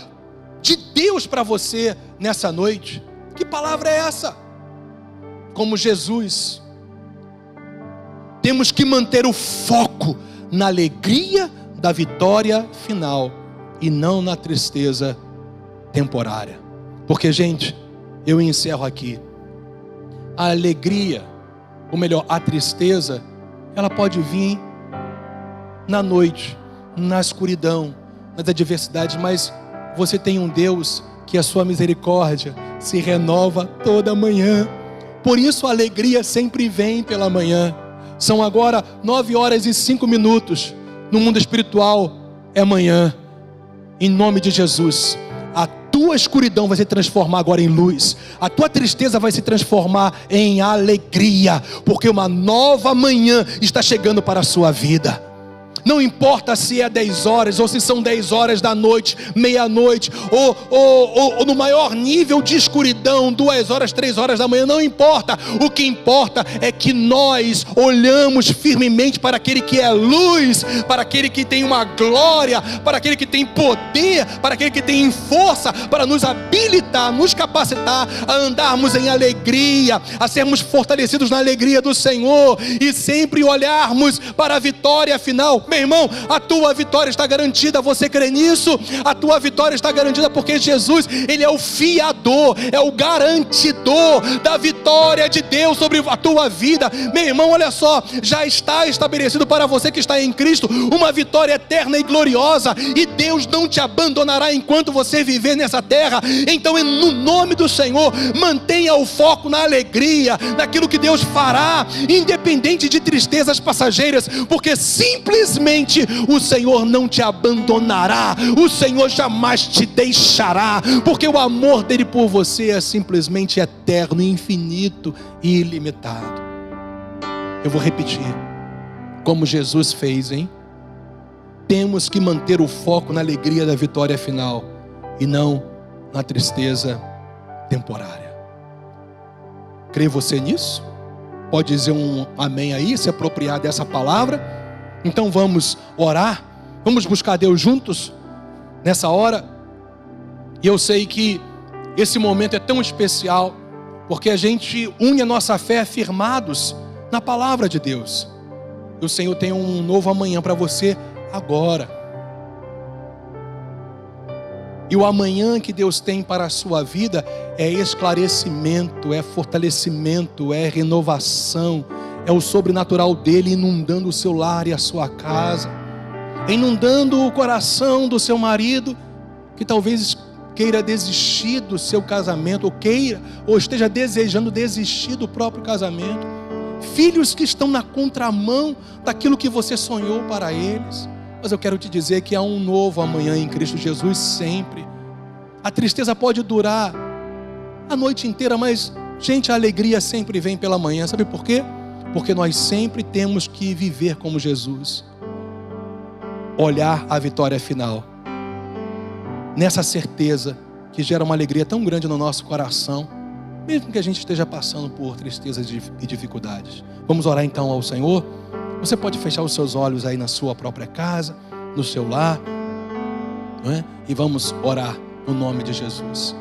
de Deus para você nessa noite. Que palavra é essa? Como Jesus, temos que manter o foco na alegria da vitória final e não na tristeza temporária. Porque, gente, eu encerro aqui. A alegria, ou melhor, a tristeza, ela pode vir na noite, na escuridão, nas adversidades, mas você tem um Deus que a sua misericórdia se renova toda manhã. Por isso a alegria sempre vem pela manhã. São agora 9h05. No mundo espiritual é manhã. Em nome de Jesus, a tua escuridão vai se transformar agora em luz. A tua tristeza vai se transformar em alegria, porque uma nova manhã está chegando para a sua vida. Não importa se é 10 horas, ou se são 10 horas da noite, meia-noite, ou no maior nível de escuridão, 2 horas, 3 horas da manhã, não importa. O que importa é que nós olhamos firmemente para aquele que é luz, para aquele que tem uma glória, para aquele que tem poder, para aquele que tem força, para nos habilitar, nos capacitar a andarmos em alegria, a sermos fortalecidos na alegria do Senhor, e sempre olharmos para a vitória final. Meu irmão, a tua vitória está garantida. Você crê nisso? A tua vitória está garantida porque Jesus, Ele é o fiador, é o garantidor da vitória de Deus sobre a tua vida. Meu irmão, olha só, já está estabelecido para você que está em Cristo uma vitória eterna e gloriosa, e Deus não te abandonará enquanto você viver nessa terra. Então, no nome do Senhor, mantenha o foco na alegria, naquilo que Deus fará, independente de tristezas passageiras, porque simplesmente o Senhor não te abandonará, o Senhor jamais te deixará, porque o amor dele por você é simplesmente eterno, infinito e ilimitado. Eu vou repetir, como Jesus fez, hein? Temos que manter o foco na alegria da vitória final e não na tristeza temporária. Crê você nisso? Pode dizer um amém aí, se apropriar dessa palavra? Então vamos orar, vamos buscar Deus juntos nessa hora. E eu sei que esse momento é tão especial, porque a gente une a nossa fé firmados na palavra de Deus. E o Senhor tem um novo amanhã para você agora. E o amanhã que Deus tem para a sua vida é esclarecimento, é fortalecimento, é renovação, é o sobrenatural dele inundando o seu lar e a sua casa, inundando o coração do seu marido, que talvez queira desistir do seu casamento, ou esteja desejando desistir do próprio casamento. Filhos que estão na contramão daquilo que você sonhou para eles. Mas eu quero te dizer que há um novo amanhã em Cristo Jesus sempre. A tristeza pode durar a noite inteira, mas, gente, a alegria sempre vem pela manhã. Sabe por quê? Porque nós sempre temos que viver como Jesus. Olhar a vitória final. Nessa certeza que gera uma alegria tão grande no nosso coração, mesmo que a gente esteja passando por tristezas e dificuldades. Vamos orar então ao Senhor. Você pode fechar os seus olhos aí na sua própria casa, no seu lar, não é? E vamos orar no nome de Jesus.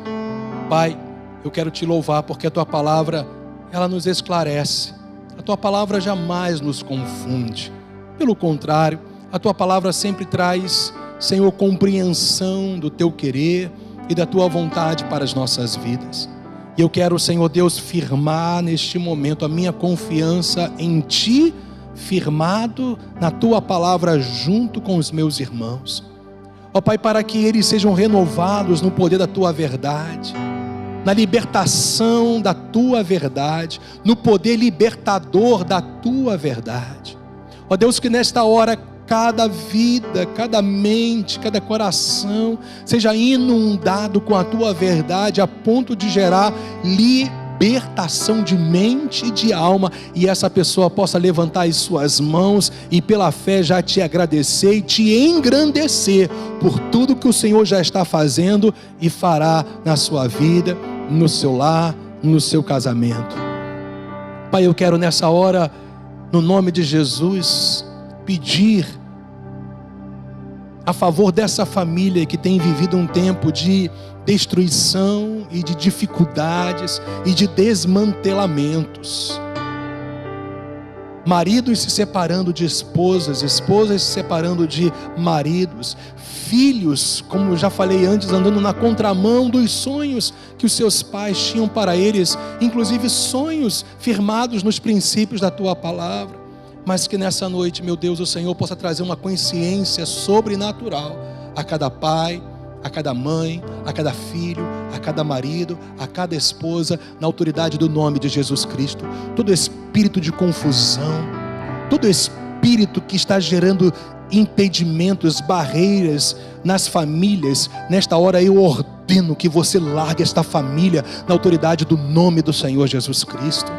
Pai, eu quero te louvar porque a tua palavra, ela nos esclarece. A tua palavra jamais nos confunde. Pelo contrário, a tua palavra sempre traz, Senhor, compreensão do teu querer e da tua vontade para as nossas vidas. E eu quero, Senhor Deus, firmar neste momento a minha confiança em ti, firmado na tua palavra junto com os meus irmãos. Ó Pai, para que eles sejam renovados no poder da tua verdade, na libertação da tua verdade, no poder libertador da tua verdade. Ó Deus, que nesta hora cada vida, cada mente, cada coração seja inundado com a tua verdade a ponto de gerar libertação de mente e de alma, e essa pessoa possa levantar as suas mãos e pela fé já te agradecer e te engrandecer por tudo que o Senhor já está fazendo e fará na sua vida, no seu lar, no seu casamento. Pai, eu quero nessa hora, no nome de Jesus, pedir a favor dessa família que tem vivido um tempo de destruição e de dificuldades e de desmantelamentos. Maridos se separando de esposas, esposas se separando de maridos, filhos, como eu já falei antes, andando na contramão dos sonhos que os seus pais tinham para eles, inclusive sonhos firmados nos princípios da tua palavra. Mas que nessa noite, meu Deus, o Senhor possa trazer uma consciência sobrenatural a cada pai, a cada mãe, a cada filho, a cada marido, a cada esposa, na autoridade do nome de Jesus Cristo. Todo espírito de confusão, todo espírito que está gerando impedimentos, barreiras nas famílias, nesta hora eu ordeno que você largue esta família na autoridade do nome do Senhor Jesus Cristo.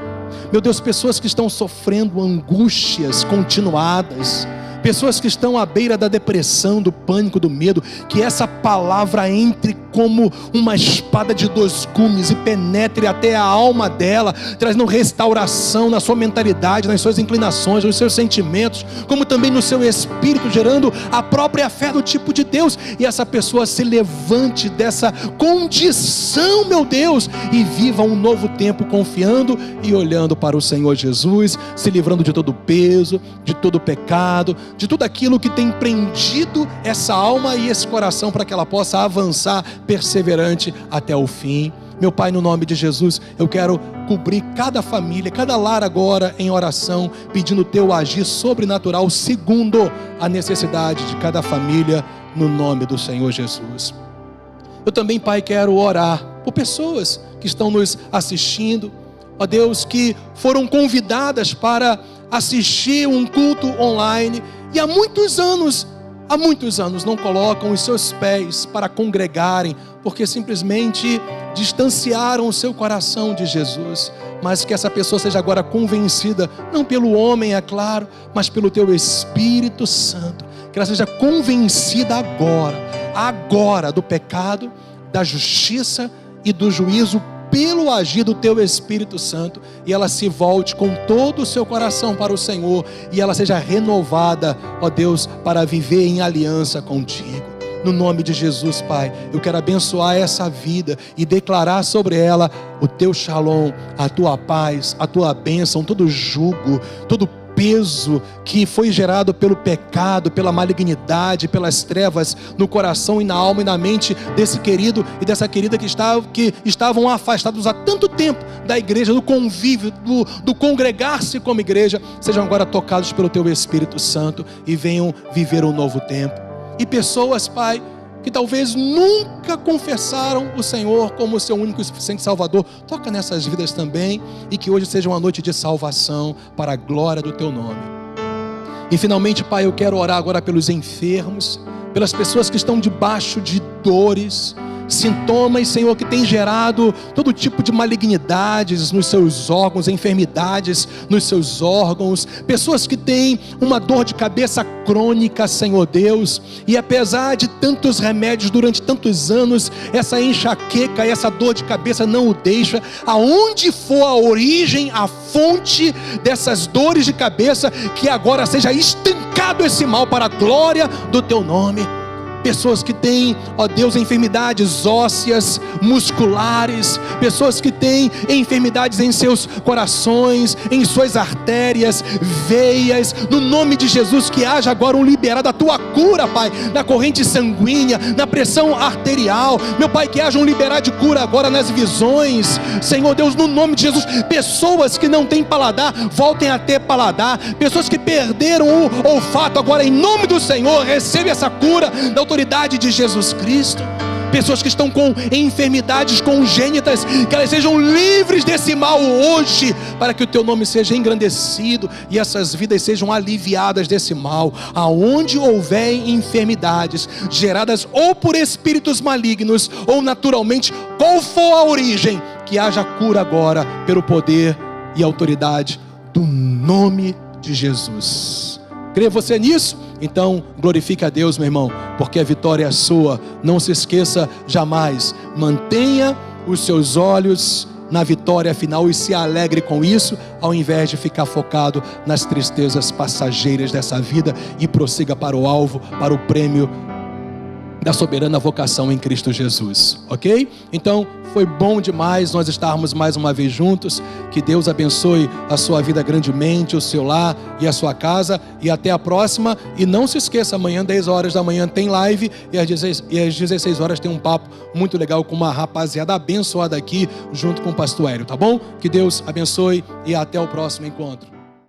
Meu Deus, pessoas que estão sofrendo angústias continuadas, pessoas que estão à beira da depressão, do pânico, do medo, que essa palavra entre como uma espada de dois gumes e penetre até a alma dela, trazendo restauração na sua mentalidade, nas suas inclinações, nos seus sentimentos, como também no seu espírito, gerando a própria fé do tipo de Deus, e essa pessoa se levante dessa condição, meu Deus, e viva um novo tempo confiando e olhando para o Senhor Jesus, se livrando de todo o peso, de todo o pecado, de tudo aquilo que tem prendido essa alma e esse coração, para que ela possa avançar perseverante até o fim. Meu Pai, no nome de Jesus, eu quero cobrir cada família, cada lar agora em oração, pedindo o teu agir sobrenatural, segundo a necessidade de cada família, no nome do Senhor Jesus. Eu também, Pai, quero orar por pessoas que estão nos assistindo, ó Deus, que foram convidadas para assistir um culto online e há muitos anos não colocam os seus pés para congregarem, porque simplesmente distanciaram o seu coração de Jesus. Mas que essa pessoa seja agora convencida, não pelo homem, é claro, mas pelo teu Espírito Santo, que ela seja convencida agora do pecado, da justiça e do juízo, pelo agir do teu Espírito Santo, e ela se volte com todo o seu coração para o Senhor, e ela seja renovada, ó Deus, para viver em aliança contigo. No nome de Jesus, Pai, eu quero abençoar essa vida e declarar sobre ela o teu shalom, a tua paz, a tua bênção, todo jugo, todo peso que foi gerado pelo pecado, pela malignidade, pelas trevas no coração e na alma e na mente desse querido e dessa querida que estavam afastados há tanto tempo da igreja, do convívio, do congregar-se como igreja, sejam agora tocados pelo teu Espírito Santo e venham viver um novo tempo. E pessoas, Pai, que talvez nunca confessaram o Senhor como seu único e suficiente Salvador, toca nessas vidas também, e que hoje seja uma noite de salvação para a glória do teu nome. E finalmente, Pai, eu quero orar agora pelos enfermos, pelas pessoas que estão debaixo de dores, sintomas, Senhor, que tem gerado todo tipo de malignidades nos seus órgãos, enfermidades nos seus órgãos, pessoas que têm uma dor de cabeça crônica, Senhor Deus, e apesar de tantos remédios durante tantos anos, essa enxaqueca, essa dor de cabeça não o deixa. Aonde for a origem, a fonte dessas dores de cabeça, que agora seja estancado esse mal para a glória do teu nome. Pessoas que têm, ó Deus, enfermidades ósseas, musculares, pessoas que têm enfermidades em seus corações, em suas artérias, veias, no nome de Jesus, que haja agora um liberar da tua cura, Pai, na corrente sanguínea, na pressão arterial, meu Pai, que haja um liberar de cura agora nas visões, Senhor Deus, no nome de Jesus. Pessoas que não têm paladar, voltem a ter paladar. Pessoas que perderam o olfato, agora em nome do Senhor, recebe essa cura da autoridade de Jesus Cristo. Pessoas que estão com enfermidades congênitas, que elas sejam livres desse mal hoje, para que o teu nome seja engrandecido e essas vidas sejam aliviadas desse mal. Aonde houver enfermidades geradas ou por espíritos malignos ou naturalmente, qual for a origem, que haja cura agora pelo poder e autoridade do nome de Jesus. Crê você nisso? Então glorifique a Deus, meu irmão, porque a vitória é sua. Não se esqueça jamais, mantenha os seus olhos na vitória final e se alegre com isso, ao invés de ficar focado nas tristezas passageiras dessa vida, e prossiga para o alvo, para o prêmio da soberana vocação em Cristo Jesus, ok? Então foi bom demais nós estarmos mais uma vez juntos. Que Deus abençoe a sua vida grandemente, o seu lar e a sua casa, e até a próxima. E não se esqueça, amanhã 10 horas da manhã tem live, e às 16 horas tem um papo muito legal com uma rapaziada abençoada aqui junto com o pastor Hélio, tá bom? Que Deus abençoe e até o próximo encontro.